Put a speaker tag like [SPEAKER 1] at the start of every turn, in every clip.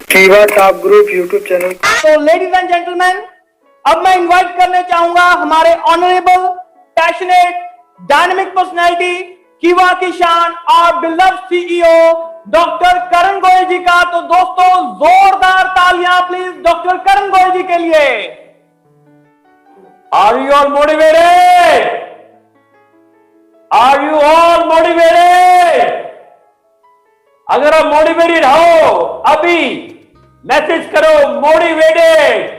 [SPEAKER 1] कीवा top group YouTube channel.
[SPEAKER 2] तो ladies and gentleman, अब मैं इनवाइट करने चाहूंगा हमारे ऑनरेबल, पैशनेट, डायनेमिक पर्सनैलिटी, कीवा की शान और बिलव सीईओ डॉक्टर करण गोयल जी का। तो दोस्तों, जोरदार तालियां प्लीज डॉक्टर करण गोयल जी के लिए। Are you all motivated? Are you all motivated? अगर आप मोटिवेटेड हो, अभी मैसेज करो मोटिवेटेड,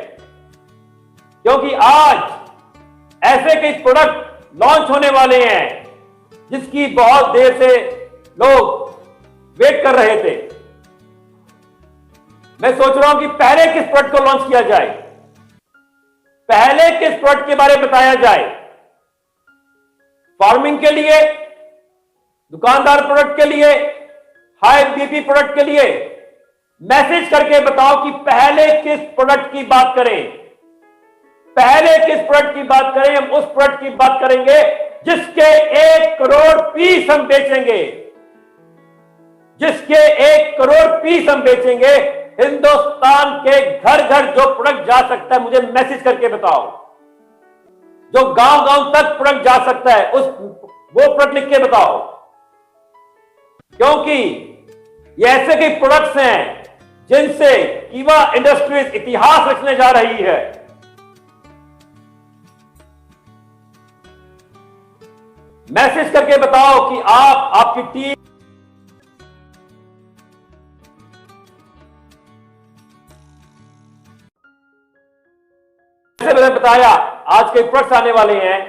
[SPEAKER 2] क्योंकि आज ऐसे कई प्रोडक्ट लॉन्च होने वाले हैं जिसकी बहुत देर से लोग वेट कर रहे थे। मैं सोच रहा हूं कि पहले किस प्रोडक्ट को लॉन्च किया जाए, पहले किस प्रोडक्ट के बारे में बताया जाए। फार्मिंग के लिए, दुकानदार प्रोडक्ट के लिए, हाई बीपी प्रोडक्ट के लिए मैसेज करके बताओ कि पहले किस प्रोडक्ट की बात करें। पहले किस प्रोडक्ट की बात करें? हम उस प्रोडक्ट की बात करेंगे जिसके 1 करोड़ पीस हम बेचेंगे, जिसके 1 करोड़ पीस हम बेचेंगे। हिंदुस्तान के घर घर जो प्रोडक्ट जा सकता है, मुझे मैसेज करके बताओ। जो गांव गांव तक प्रोडक्ट जा सकता है, वो प्रोडक्ट लिख के बताओ, क्योंकि ये ऐसे कई प्रोडक्ट्स हैं जिनसे कीवा इंडस्ट्रीज इतिहास रचने जा रही है। मैसेज करके बताओ कि आप, आपकी टीम जैसे मैंने बताया आज के प्रोडक्ट्स आने वाले हैं,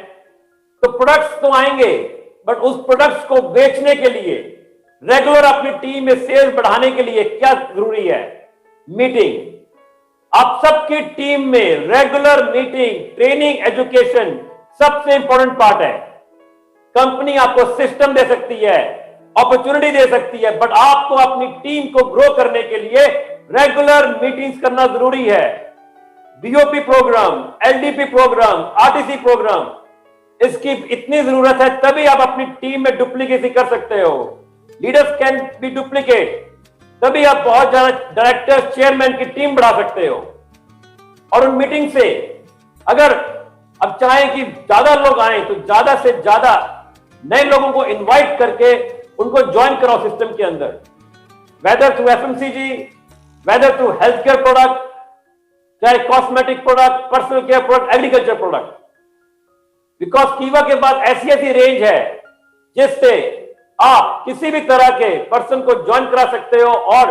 [SPEAKER 2] तो प्रोडक्ट्स तो आएंगे, बट उस प्रोडक्ट्स को बेचने के लिए, रेगुलर अपनी टीम में सेल्स बढ़ाने के लिए क्या जरूरी है? मीटिंग। आप सबकी टीम में रेगुलर मीटिंग, ट्रेनिंग, एजुकेशन सबसे इंपॉर्टेंट पार्ट है। कंपनी आपको सिस्टम दे सकती है, अपॉर्चुनिटी दे सकती है, बट आपको अपनी टीम को ग्रो करने के लिए रेगुलर मीटिंग्स करना जरूरी है। BOP program, LDP program, RTC program, इसकी इतनी जरूरत है, तभी आप अपनी टीम में डुप्लीकेसी कर सकते हो। लीडर्स कैन बी डुप्लीकेट, तभी आप बहुत ज्यादा डायरेक्टर्स, चेयरमैन की टीम बढ़ा सकते हो। और उन मीटिंग से अगर अब चाहें कि ज्यादा लोग आए, तो ज्यादा से ज्यादा नए लोगों को इनवाइट करके उनको ज्वाइन कराओ सिस्टम के अंदर, whether through FMCG, whether through health care product, चाहे cosmetic product, personal care product, agriculture product. Because Kiwa के पास ऐसी ऐसी रेंज है जिससे आप किसी भी तरह के पर्सन को ज्वाइन करा सकते हो और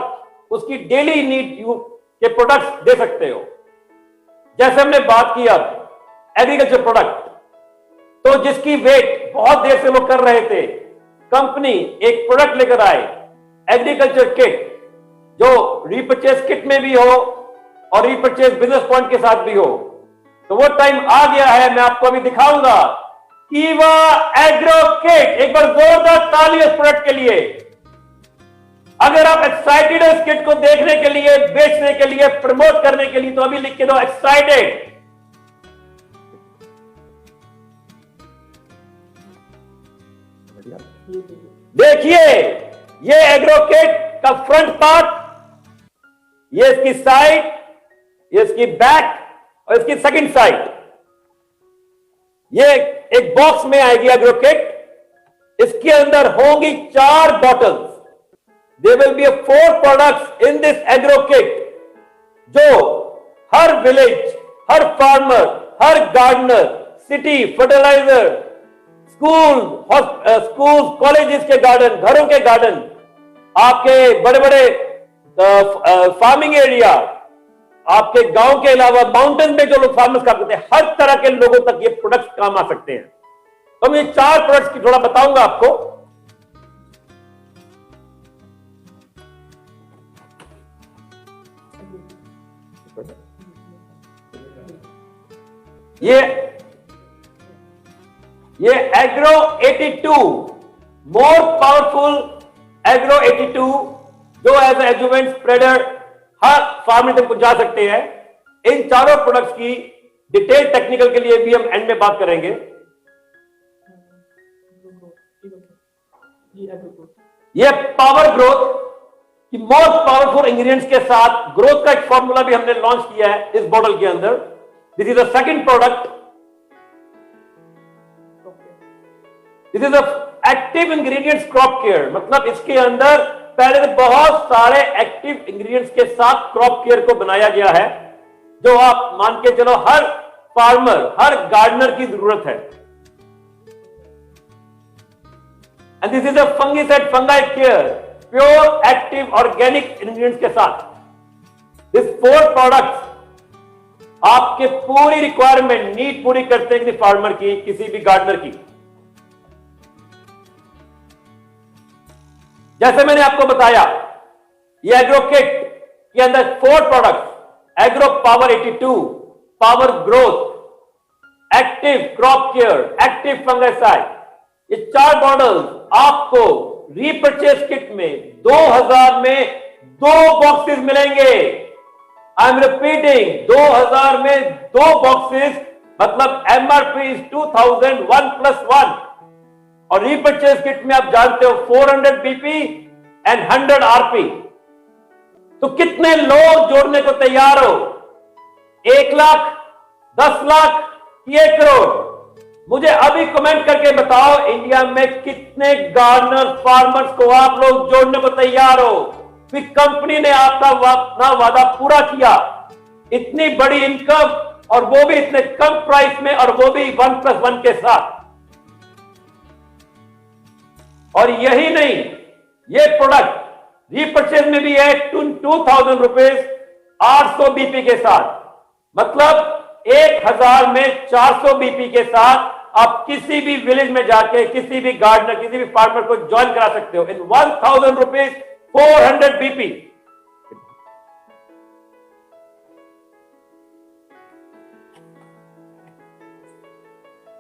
[SPEAKER 2] उसकी डेली नीड के प्रोडक्ट्स दे सकते हो। जैसे हमने बात की अब एग्रीकल्चर प्रोडक्ट, तो जिसकी वेट बहुत देर से लोग कर रहे थे, कंपनी एक प्रोडक्ट लेकर आए, एग्रीकल्चर किट, जो रीपर्चेज किट में भी हो और रीपर्चेज बिजनेस पॉइंट के साथ भी हो। तो वो टाइम आ गया है, मैं आपको अभी दिखाऊंगा कीवा एग्रो किट। एक बार जोरदार ताली इस प्रोडक्ट के लिए। अगर आप एक्साइटेड हो इस किट को देखने के लिए, बेचने के लिए, प्रमोट करने के लिए, तो अभी लिख के दो एक्साइटेड। देखिए, ये एग्रो किट का फ्रंट पार्ट, ये इसकी साइड, ये इसकी बैक और इसकी सेकंड साइड। ये एक बॉक्स में आएगी एग्रो किट। इसके अंदर होंगी 4 bottles. There will be 4 products in this agro kit, जो हर विलेज, हर फार्मर, हर gardener, city, fertiliser, school, colleges के गार्डन, घरों के गार्डन, आपके बड़े बड़े फार्मिंग एरिया, आपके गांव के अलावा माउंटेन में जो लोग फार्मर्स काम करते हैं, हर तरह के लोगों तक ये प्रोडक्ट्स काम आ सकते हैं। तो मैं 4 प्रोडक्ट्स की थोड़ा बताऊंगा आपको। ये एग्रो 82, मोर पावरफुल एग्रो 82, जो एज एडजुवेंट स्प्रेडर हर फार्मर तक पहुंचा सकते हैं। इन चारों प्रोडक्ट्स की डिटेल टेक्निकल के लिए भी हम एंड में बात करेंगे। ये पावर ग्रोथ की मोर पावरफुल इंग्रेडिएंट्स के साथ ग्रोथ का एक फॉर्मूला भी हमने लॉन्च किया है इस बॉटल के अंदर। This is the second product. This is the active ingredients crop care, मतलब इसके अंदर पहले से बहुत सारे एक्टिव इंग्रेडिएंट्स के साथ क्रॉप केयर को बनाया गया है, जो आप मान के चलो हर फार्मर, हर गार्डनर की जरूरत है। And this is a fungicide fungi care, pure active organic ingredients के साथ। दिस 4 प्रोडक्ट्स आपके पूरी रिक्वायरमेंट नीड पूरी करते हैं किसी फार्मर की, किसी भी गार्डनर की। जैसे मैंने आपको बताया, ये एग्रो किट के अंदर 4 products, agro power 82, power growth, active crop care, active fungicide, ये 4 मॉडल्स आपको रीपर्चेस किट में 2000 में 2 बॉक्सेस मिलेंगे। आई एम रिपीटिंग, 2000 में 2 बॉक्सेस, मतलब एमआरपी इज 2000 1+1, और रीपर्चेस किट में आप जानते हो 400 बीपी एंड 100 आरपी। तो कितने लोग जोड़ने को तैयार हो? 1 लाख, 10 लाख कि 1 करोड़? मुझे अभी कमेंट करके बताओ, इंडिया में कितने गार्डनर फार्मर्स को आप लोग जोड़ने को तैयार हो? फिर कंपनी ने आपका वादा पूरा किया, इतनी बड़ी इनकम, और वो भी इतने कम प्राइस में, और वो भी 1+1 के साथ। और यही नहीं, ये प्रोडक्ट रीपर्चेज में भी है 2000 रुपीज 800 बीपी के साथ, मतलब 1000 में 400 बीपी के साथ आप किसी भी विलेज में जाके किसी भी गार्डनर, किसी भी फार्मर को ज्वाइन करा सकते हो इन 1000 रुपीज 400 बीपी।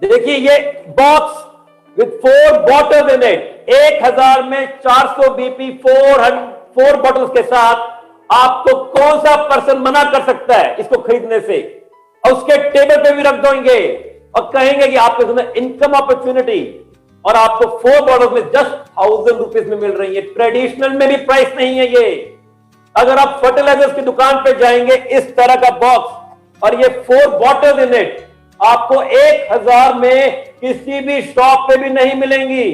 [SPEAKER 2] देखिए ये box with 4 bottles in it, 1000 में 400 बीपी 4 बॉटल्स के साथ आपको कौन सा पर्सन मना कर सकता है इसको खरीदने से? और उसके टेबल पे भी रख देंगे और कहेंगे कि आपको इनकम अपॉर्चुनिटी, और आपको 4 बॉटल्स में जस्ट 1000 रुपीज में मिल रही है। ट्रेडिशनल में भी प्राइस नहीं है ये। अगर आप फर्टिलाइजर्स की दुकान पे जाएंगे, इस तरह का बॉक्स और ये 4 बॉटल्स इन इट आपको 1000 में किसी भी शॉप पे भी नहीं मिलेंगी।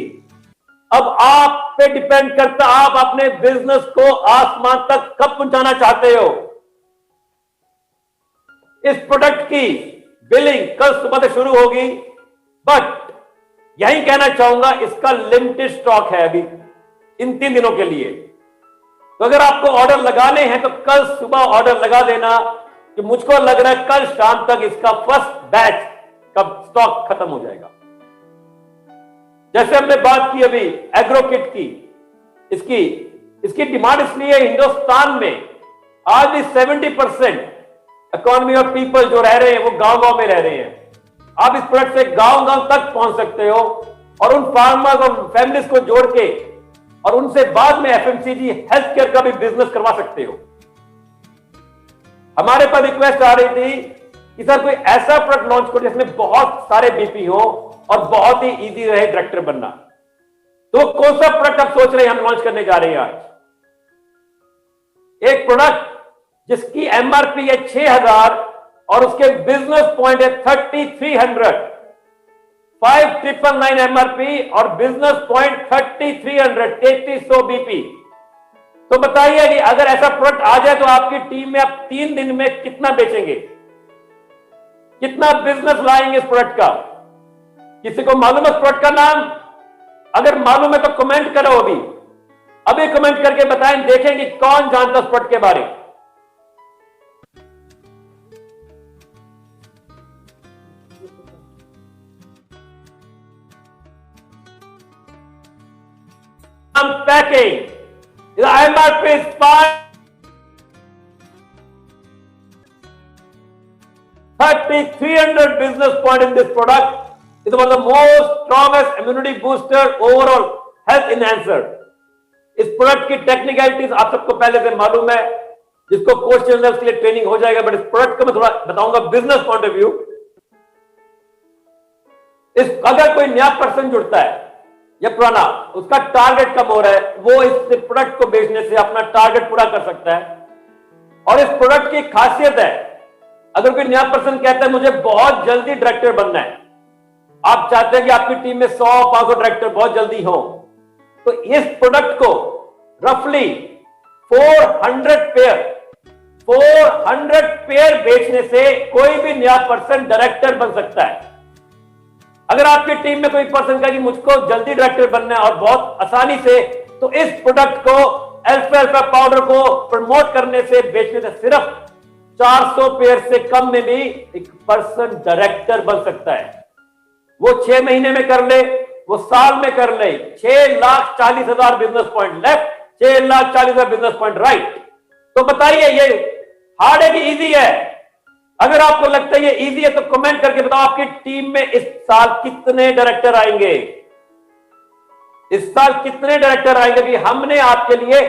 [SPEAKER 2] अब आप पे डिपेंड करता, आप अपने बिजनेस को आसमान तक कब पहुंचाना चाहते हो। इस प्रोडक्ट की बिलिंग कल सुबह से शुरू होगी, बट यही कहना चाहूंगा, इसका लिमिटेड स्टॉक है अभी इन 3 दिनों के लिए। तो अगर आपको ऑर्डर लगाने हैं तो कल सुबह ऑर्डर लगा देना, कि मुझको लग रहा है कल शाम तक इसका फर्स्ट बैच का स्टॉक खत्म हो जाएगा। जैसे हमने बात की अभी एग्रो किट की, इसकी डिमांड इसलिए हिंदुस्तान में आज भी 70% इकोनॉमी और पीपल जो रह रहे हैं वो गांव-गांव में रह रहे हैं। आप इस प्रोडक्ट से गांव-गांव तक पहुंच सकते हो और उन फार्मर्स और फैमिलीज को जोड़ के और उनसे बाद में एफएमसीजी हेल्थ केयर का भी बिजनेस करवा सकते हो। हमारे पास रिक्वेस्ट आ रही थी कि सर कोई ऐसा प्रोडक्ट लॉन्च करो जिसमें बहुत सारे बीपी हो और बहुत ही इजी रहे डायरेक्टर बनना। तो कौन सा प्रोडक्ट आप सोच रहे हैं हम लॉन्च करने जा रहे हैं आज? एक प्रोडक्ट जिसकी एमआरपी है 6000 और उसके बिजनेस पॉइंट है 3300, 5999 एमआरपी और बिजनेस पॉइंट 3300, 3300 बीपी। तो बताइए कि अगर ऐसा प्रोडक्ट आ जाए तो आपकी टीम में आप 3 दिन में कितना बेचेंगे, कितना बिजनेस लाएंगे इस प्रोडक्ट का? किसी को मालूम है इस प्रोडक्ट का नाम? अगर मालूम है तो कमेंट करो, अभी कमेंट करके बताएं, देखेंगे कौन जानता है इस प्रोडक्ट के बारे। Packing, the MRP is 3,300 business point in this product. It's one of the most strongest immunity booster, overall health enhancer. इस प्रोडक्ट की टेक्निकलिटीज आप सबको पहले से मालूम है, जिसको कोर्स चल रहा है उसके लिए ट्रेनिंग हो जाएगा, बट इस प्रोडक्ट को मैं थोड़ा बताऊंगा बिजनेस पॉइंट ऑफ व्यू। अगर कोई नया पर्सन जुड़ता है या पुराना, उसका टारगेट कम हो रहा है, वो इस प्रोडक्ट को बेचने से अपना टारगेट पूरा कर सकता है। और इस प्रोडक्ट की खासियत है, अगर कोई नया पर्सन कहता है मुझे बहुत जल्दी डायरेक्टर बनना है, आप चाहते हैं कि आपकी टीम में 100-500 डायरेक्टर बहुत जल्दी हो, तो इस प्रोडक्ट को रफली 400 पेयर बेचने से कोई भी नया पर्सन डायरेक्टर बन सकता है। अगर आपकी टीम में कोई पर्सन कहे कि मुझको जल्दी डायरेक्टर बनना है और बहुत आसानी से, तो इस प्रोडक्ट को अल्फा पाउडर को प्रमोट करने से, बेचने से सिर्फ 400 पेयर से कम में भी एक पर्सन डायरेक्टर बन सकता है। वो 6 महीने में कर ले, वो साल में कर ले। 6,40,000 business point left, 6,40,000 business point right. तो बताइए ये हार्ड है कि इजी है? अगर आपको लगता है ये इजी है तो कमेंट करके बताओ आपकी टीम में इस साल कितने डायरेक्टर आएंगे। इस साल कितने डायरेक्टर आएंगे कि हमने आपके लिए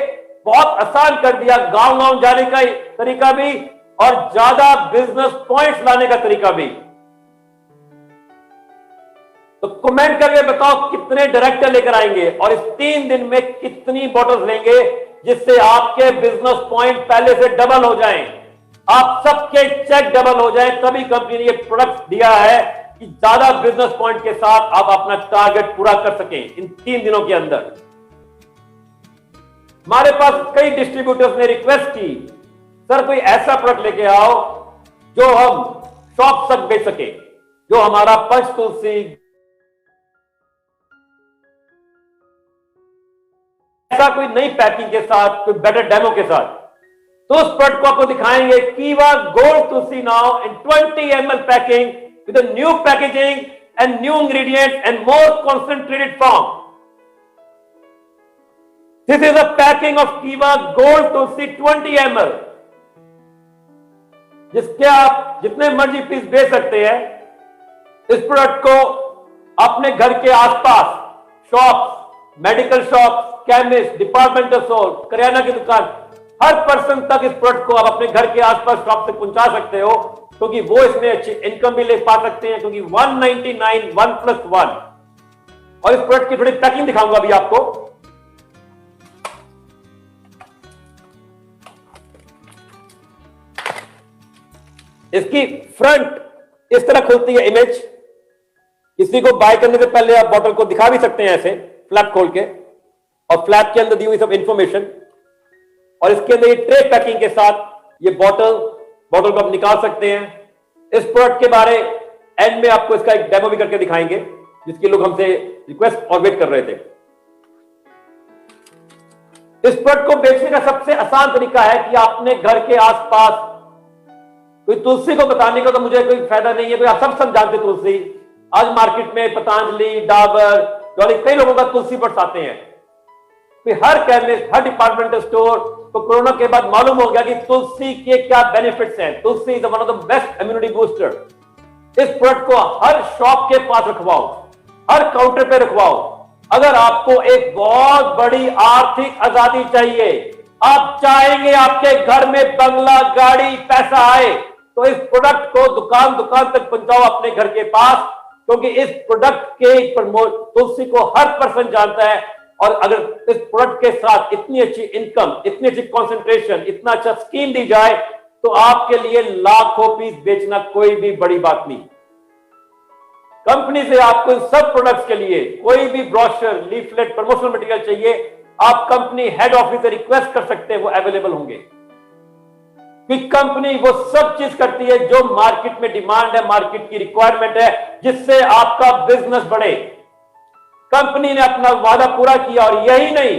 [SPEAKER 2] बहुत आसान कर दिया, गांव गांव जाने का तरीका भी और ज्यादा बिजनेस पॉइंट्स लाने का तरीका भी। तो कमेंट करके बताओ कितने डायरेक्टर लेकर आएंगे और इस 3 दिन में कितनी बॉटल्स लेंगे जिससे आपके बिजनेस पॉइंट पहले से डबल हो जाएं, आप सबके चेक डबल हो जाएं। तभी कंपनी ने ये प्रोडक्ट दिया है कि ज्यादा बिजनेस पॉइंट के साथ आप अपना टारगेट पूरा कर सकें इन 3 दिनों के अंदर। हमारे पास कई डिस्ट्रीब्यूटर्स ने रिक्वेस्ट की, सर कोई ऐसा प्रोडक्ट लेके आओ जो हम शॉप तक बेच सके, जो हमारा पंचतुलसी ऐसा कोई नई पैकिंग के साथ, कोई बेटर डेमो के साथ। तो उस प्रोडक्ट को आपको दिखाएंगे, कीवा gold Tulsi now in 20 ml packing with a new packaging and new ingredients and more concentrated form. This is a packing of कीवा गोल्ड तुलसी 20 ml, जिसके आप जितने मर्जी पीस बेच सकते हैं। इस प्रोडक्ट को अपने घर के आसपास shops, medical shops, chemist, departmental store, किराना की दुकान, हर पर्सन तक इस प्रोडक्ट को आप अपने घर के आसपास शॉप से पहुंचा सकते हो, क्योंकि वो इसमें अच्छी इनकम भी ले पा सकते हैं, क्योंकि 199 1+1। और इस प्रोडक्ट की थोड़ी पैकिंग दिखाऊंगा अभी आपको। इसकी फ्रंट इस तरह खुलती है इमेज। किसी को बाय करने से पहले आप बॉटल को दिखा भी सकते हैं ऐसे फ्लैप खोल के, और फ्लैप के अंदर दी हुई सब इंफॉर्मेशन, और इसके अंदर ये ट्रे पैकिंग के साथ ये बॉटल को आप निकाल सकते हैं। इस प्रोडक्ट के बारे एंड में आपको इसका एक डेमो भी करके दिखाएंगे, जिसके लोग हमसे रिक्वेस्ट और वेट कर रहे थे। इस प्रोडक्ट को बेचने का सबसे आसान तरीका है कि आपने घर के आसपास कोई तुलसी को बताने का तो मुझे कोई फायदा नहीं है, आप सब जानते तुलसी। आज मार्केट में पतंजलि, डाबर, कई लोगों का तुलसी बट्स आते हैं। हर केमिस्ट, हर डिपार्टमेंटल स्टोर को कोरोना के बाद मालूम हो गया कि तुलसी के क्या बेनिफिट्स हैं। Tulsi is one of the best immunity booster. इस प्रोडक्ट को हर शॉप के पास रखवाओ, हर काउंटर पे रखवाओ। अगर आपको एक बहुत बड़ी आर्थिक आजादी चाहिए, आप चाहेंगे आपके घर में बंगला, गाड़ी, पैसा आए, तो इस प्रोडक्ट को दुकान तक पहुंचाओ अपने घर के पास, क्योंकि इस प्रोडक्ट के तुलसी को हर पर्सन जानता है। और अगर इस प्रोडक्ट के साथ इतनी अच्छी इनकम, इतनी अच्छी कंसंट्रेशन, इतना अच्छा स्कीम दी जाए, तो आपके लिए लाखों पीस बेचना कोई भी बड़ी बात नहीं। कंपनी से आपको इन सब प्रोडक्ट्स के लिए कोई भी ब्रोशर, लीफलेट, प्रमोशनल मटेरियल चाहिए, आप कंपनी हेड ऑफिस से रिक्वेस्ट कर सकते हैं, वो अवेलेबल होंगे। क्योंकि कंपनी वो सब चीज करती है जो मार्केट में डिमांड है, मार्केट की रिक्वायरमेंट है, जिससे आपका बिजनेस बढ़े। कंपनी ने अपना वादा पूरा किया, और यही नहीं,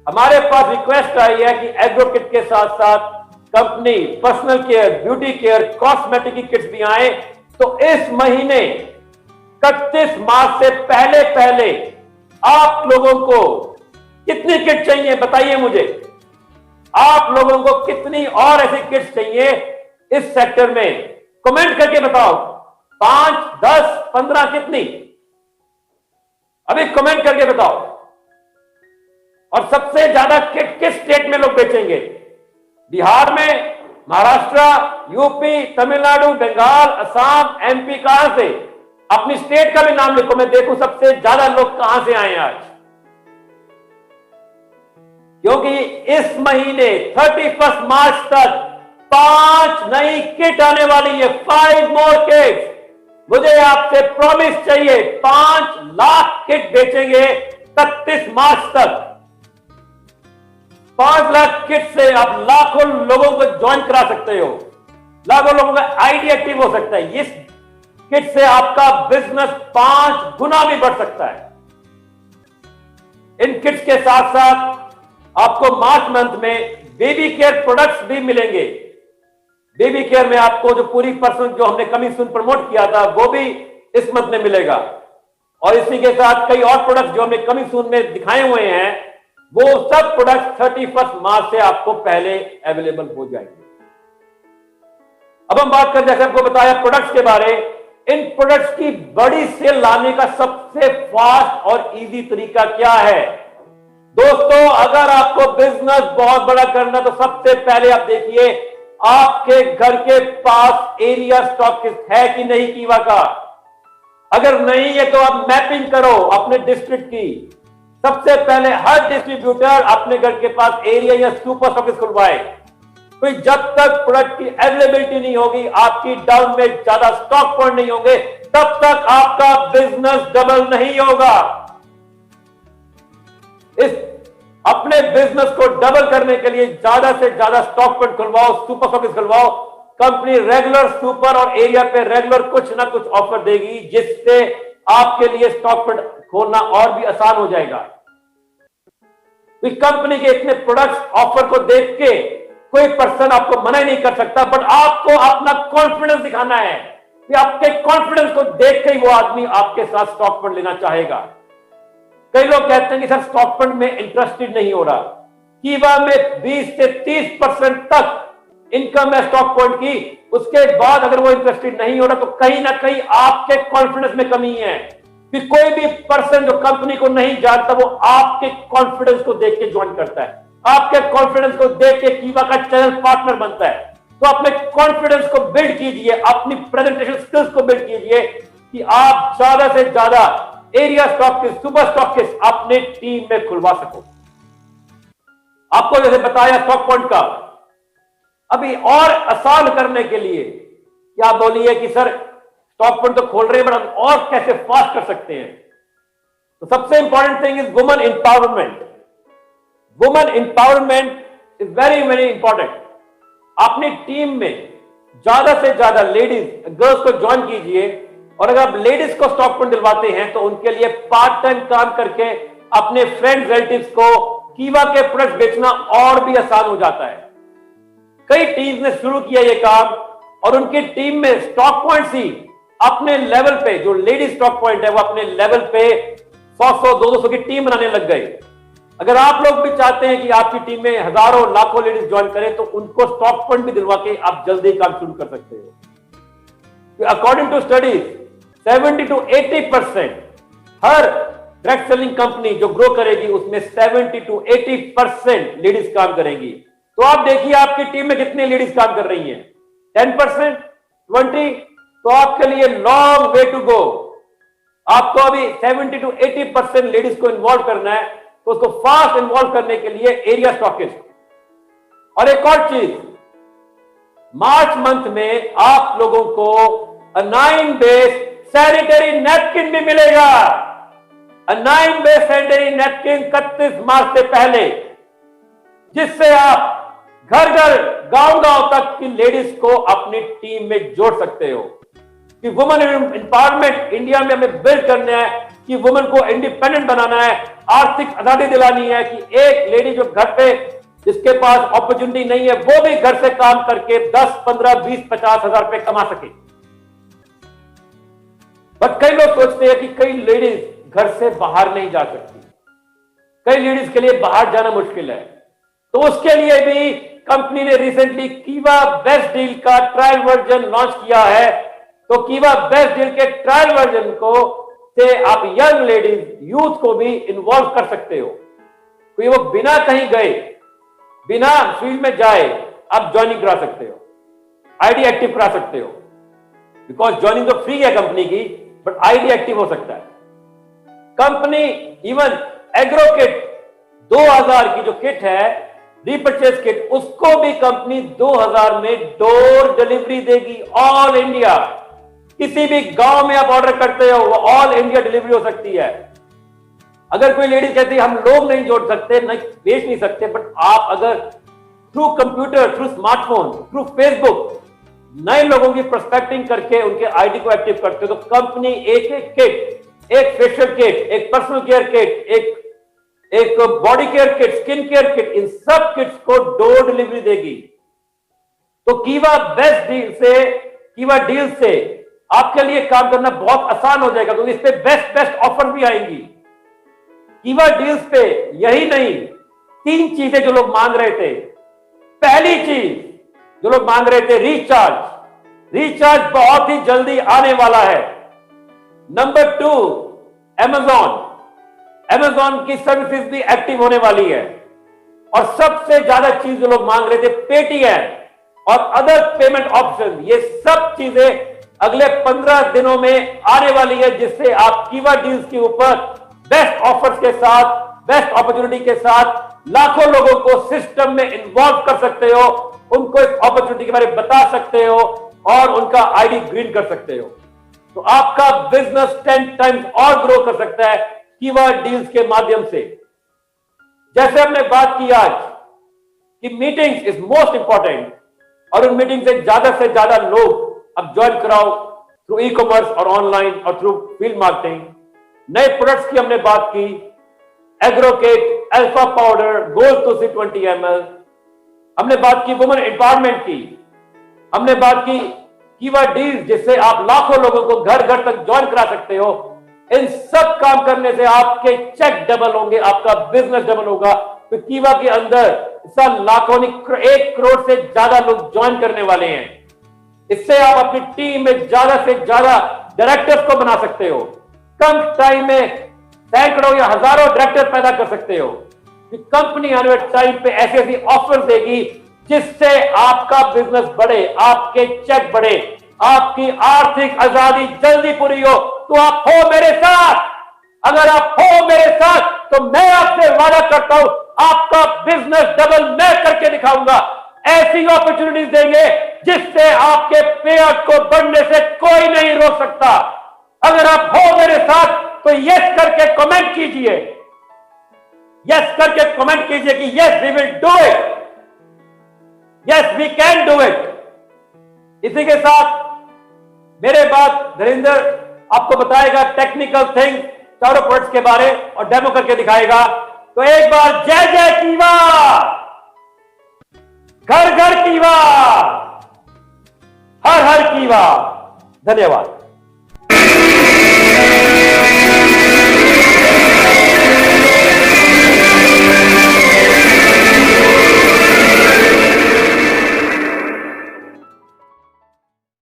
[SPEAKER 2] हमारे पास रिक्वेस्ट आई है कि एग्रो किट के साथ साथ company personal care, beauty care, cosmetic की किट्स भी आए। तो इस महीने 31 मार्च से पहले आप लोगों को कितनी किट चाहिए बताइए मुझे। आप लोगों को कितनी और ऐसी किट्स चाहिए इस सेक्टर में, कमेंट करके बताओ। 5, 10, 15 कितनी? अभी कमेंट करके बताओ। और सबसे ज्यादा किट किस स्टेट में लोग बेचेंगे? बिहार में, महाराष्ट्र, यूपी, तमिलनाडु, बंगाल, असम, एमपी, कहां से? अपनी स्टेट का भी नाम लिखो, मैं देखूं सबसे ज्यादा लोग कहां से आए आज। क्योंकि इस महीने 31 मार्च तक 5 नई किट आने वाली है, 5 मोर किट्स। मुझे आपसे प्रॉमिस चाहिए, 5 लाख किट बेचेंगे 31 मार्च तक। 5 लाख किट से आप लाखों लोगों को ज्वाइन करा सकते हो, लाखों लोगों का आईडी एक्टिव हो सकता है। इस किट से आपका बिजनेस 5 गुना भी बढ़ सकता है। इन किट्स के साथ साथ आपको मार्च मंथ में बेबी केयर प्रोडक्ट्स भी मिलेंगे। बेबी केयर में आपको जो पूरी पर्सन जो हमने कमिंग सून प्रमोट किया था वो भी इस मंथ में मिलेगा, और इसी के साथ कई और प्रोडक्ट्स जो हमने कमिंग सून में दिखाए हुए हैं वो सब प्रोडक्ट्स 31 मार्च से आपको पहले अवेलेबल हो जाएंगे। अब हम बात करें, जैसे आपको बताया प्रोडक्ट्स के बारे, इन प्रोडक्ट्स की बड़ी सेल लाने का सबसे फास्ट और इजी तरीका क्या है? दोस्तों, अगर आपको बिजनेस बहुत बड़ा करना तो सबसे पहले आप देखिए आपके घर के पास एरिया स्टॉकिस्ट है कि नहीं कीवा का। अगर नहीं है तो आप मैपिंग करो अपने डिस्ट्रिक्ट की। सबसे पहले हर डिस्ट्रीब्यूटर अपने घर के पास एरिया या सुपर स्टॉकिस्ट खुलवाए, क्योंकि जब तक प्रोडक्ट की अवेलेबिलिटी नहीं होगी, आपकी डाउन में ज्यादा स्टॉक पॉइंट नहीं होंगे, तब तक आपका बिजनेस डबल नहीं होगा। इस अपने बिजनेस को डबल करने के लिए ज्यादा से ज्यादा स्टॉक पॉइंट खुलवाओ, सुपर स्टॉकिस्ट खुलवाओ। कंपनी रेगुलर सुपर और एरिया पे रेगुलर कुछ ना कुछ ऑफर देगी, जिससे आपके लिए स्टॉक पॉइंट खोलना और भी आसान हो जाएगा। कंपनी के इतने प्रोडक्ट्स ऑफर को देख के कोई पर्सन आपको मना ही नहीं कर सकता, बट आपको अपना कॉन्फिडेंस दिखाना है कि आपके कॉन्फिडेंस को देख के ही वो आदमी आपके साथ स्टॉक फंड लेना चाहेगा। कई लोग कहते हैं कि सर स्टॉक फंड में इंटरेस्टेड नहीं हो रहा। कीवा में 20 से 30% तक इनकम है स्टॉक पॉइंट की, उसके बाद अगर वो इंटरेस्टेड नहीं हो रहा तो कहीं ना कहीं आपके कॉन्फिडेंस में कमी है। कि कोई भी पर्सन जो कंपनी को नहीं जानता वो आपके कॉन्फिडेंस को देख के ज्वाइन करता है, आपके कॉन्फिडेंस को देख के कीवा का चैनल पार्टनर बनता है। तो अपने कॉन्फिडेंस को बिल्ड कीजिए, अपनी प्रेजेंटेशन स्किल्स को बिल्ड कीजिए कि आप ज्यादा से ज्यादा एरिया स्टॉकिस्ट, सुपर स्टॉकिस्ट अपने टीम में खुलवा सको। आपको जैसे बताया स्टॉक पॉइंट का, अभी और आसान करने के लिए क्या बोलिए कि सर स्टॉक पॉइंट तो खोल रहे हैं, बट हम और कैसे फास्ट कर सकते हैं? तो सबसे important thing is women empowerment. Women empowerment is very very important. अपनी टीम में ज्यादा से ज्यादा लेडीज, गर्ल्स को ज्वाइन कीजिए, और अगर आप लेडीज को स्टॉक पॉइंट दिलवाते हैं तो उनके लिए पार्ट टाइम काम करके अपने फ्रेंड्स, रिलेटिव्स को कीवा के प्रोडक्ट बेचना और भी आसान हो जाता है। कई टीम्स ने शुरू किया ये काम, और उनकी टीम में स्टॉक पॉइंट्स ही अपने लेवल पे, जो लेडीज स्टॉक पॉइंट है वो अपने लेवल पे 100, 200 की टीम बनाने लग गए। अगर आप लोग भी चाहते हैं कि आपकी टीम में हजारों लाखों लेडीज ज्वाइन करें तो उनको स्टॉक पॉइंट भी दिलवा के आप जल्दी काम शुरू कर सकते हो। अकॉर्डिंग टू स्टडीज 70 to 80% हर डायरेक्ट सेलिंग कंपनी जो ग्रो करेगी उसमें 70 to 80% लेडीज काम करेंगी। तो आप देखिए आपकी टीम में कितनी लेडीज काम कर रही हैं, 10%, 20%, तो आपके लिए लॉन्ग वे टू गो। आपको अभी 70 to 80% लेडीज को इन्वॉल्व करना है, तो उसको फास्ट इन्वॉल्व करने के लिए एरिया स्टॉकिस्ट। और एक और चीज, मार्च मंथ में आप लोगों को 9 बेस सैनिटरी नैपकिन भी मिलेगा। 9 बेस सैनिटरी नैपकिन 31 मार्च से पहले, जिससे आप घर घर, गांव गांव तक की लेडीज को अपनी टीम में जोड़ सकते हो। कि वुमेन एम्पावरमेंट इंडिया में हमें बिल्ड करना है, कि वुमेन को इंडिपेंडेंट बनाना है, आर्थिक आजादी दिलानी है, कि एक लेडी जो घर पे जिसके पास अपॉर्चुनिटी नहीं है वो भी घर से काम करके 10, 15, 20, 50 हजार रुपए कमा सके। बट कई लोग सोचते हैं कि कई लेडीज घर से बाहर नहीं जा सकती, कई लेडीज के लिए बाहर जाना मुश्किल है। तो उसके लिए भी कंपनी ने रिसेंटली कीवा बेस्ट डील का ट्रायल वर्जन लॉन्च किया है। तो कीवा बेस्ट डील के ट्रायल वर्जन को से आप यंग लेडीज, यूथ को भी इन्वॉल्व कर सकते हो, क्योंकि वो बिना कहीं गए, बिना फील्ड में जाए आप ज्वाइनिंग करा सकते हो, आईडी एक्टिव करा सकते हो। बिकॉज ज्वाइनिंग तो फ्री है कंपनी की, बट आईडी एक्टिव हो सकता है। कंपनी इवन एग्रो किट 2000 की जो किट है, रीपर्चेज किट, उसको भी कंपनी 2000 में डोर डिलीवरी देगी ऑल इंडिया। किसी भी गांव में आप ऑर्डर करते हो, वो ऑल इंडिया डिलीवरी हो सकती है। अगर कोई लेडी कहती है हम लोग नहीं जोड़ सकते, नहीं बेच नहीं सकते, बट आप अगर through computer, through smartphone, through Facebook नए लोगों की प्रोस्पेक्टिंग करके उनके आईडी को एक्टिव करते हो, तो कंपनी एक एक किट, एक फेशियल किट, एक पर्सनल केयर किट, एक body care kit, skin care kit, इन सब किट्स को डोर डिलीवरी देगी। तो कीवा बेस्ट डील से, कीवा डील से आपके लिए काम करना बहुत आसान हो जाएगा, क्योंकि इस पे बेस्ट ऑफर भी आएंगी। कीवा डील्स पे यही नहीं, 3 चीजें जो लोग मांग रहे थे। पहली चीज जो लोग मांग रहे थे, रिचार्ज बहुत ही जल्दी आने वाला है। नंबर 2, अमेज़न की सर्विसेज भी एक्टिव होने वाली है। और सबसे ज्यादा चीज जो लोग मांग रहे थे, पेटीएम और अदर पेमेंट ऑप्शन, ये सब चीजें अगले 15 दिनों में आने वाली है, जिससे आप कीवा डील्स के ऊपर बेस्ट ऑफर्स के साथ, बेस्ट अपॉर्चुनिटी के साथ लाखों लोगों को सिस्टम में इन्वॉल्व कर सकते हो, उनको इस अपॉर्चुनिटी के बारे में बता सकते हो और उनका आईडी ग्रीन कर सकते हो। तो आपका बिजनेस 10 टाइम्स और ग्रो कर सकता है कीवा डील्स के माध्यम से। जैसे हमने बात की आज कि मीटिंग्स इज मोस्ट इंपॉर्टेंट, और उन मीटिंग से ज्यादा लोग अब ज्वाइन कराओ थ्रू ई कॉमर्स और ऑनलाइन और थ्रू फील्ड मार्केटिंग। नए प्रोडक्ट्स की हमने बात की, एग्रोकेट, अल्फा पाउडर, गोल्ड तुलसी 20 ml। हमने बात की वुमेन एम्पावरमेंट की, हमने बात की कीवा डील्स, जिससे आप लाखों लोगों को घर तक ज्वाइन करा सकते हो। इन सब काम करने से आपके चेक डबल होंगे, आपका बिजनेस डबल होगा। तो कीवा के अंदर लाखों, 1 करोड़ से ज्यादा लोग ज्वाइन करने वाले हैं। इससे आप अपनी टीम में ज्यादा से ज्यादा डायरेक्टर्स को बना सकते हो। कम टाइम में सैकड़ों या हजारों डायरेक्टर पैदा कर सकते हो। कंपनी आने वाले टाइम पे ऐसी ऑफर देगी जिससे आपका बिजनेस बढ़े, आपके चेक बढ़े, आपकी आर्थिक आजादी जल्दी पूरी हो। तो आप हो मेरे साथ। अगर आप हो मेरे साथ तो मैं आपसे वादा करता हूं, आपका बिजनेस डबल मैं करके दिखाऊंगा। ऐसी अपॉर्चुनिटीज देंगे जिससे आपके पेआउट को बढ़ने से कोई नहीं रोक सकता। अगर आप हो मेरे साथ तो यस करके कमेंट कीजिए, यस करके कमेंट कीजिए कि yes we will do it, yes we can do it. इसी के साथ मेरे बाद धीरेन्द्र आपको बताएगा टेक्निकल थिंग, चारों प्रोडक्ट्स के बारे और डेमो करके दिखाएगा। तो एक बार जय जय कीवा, घर घर कीवा, हर हर कीवा। धन्यवाद।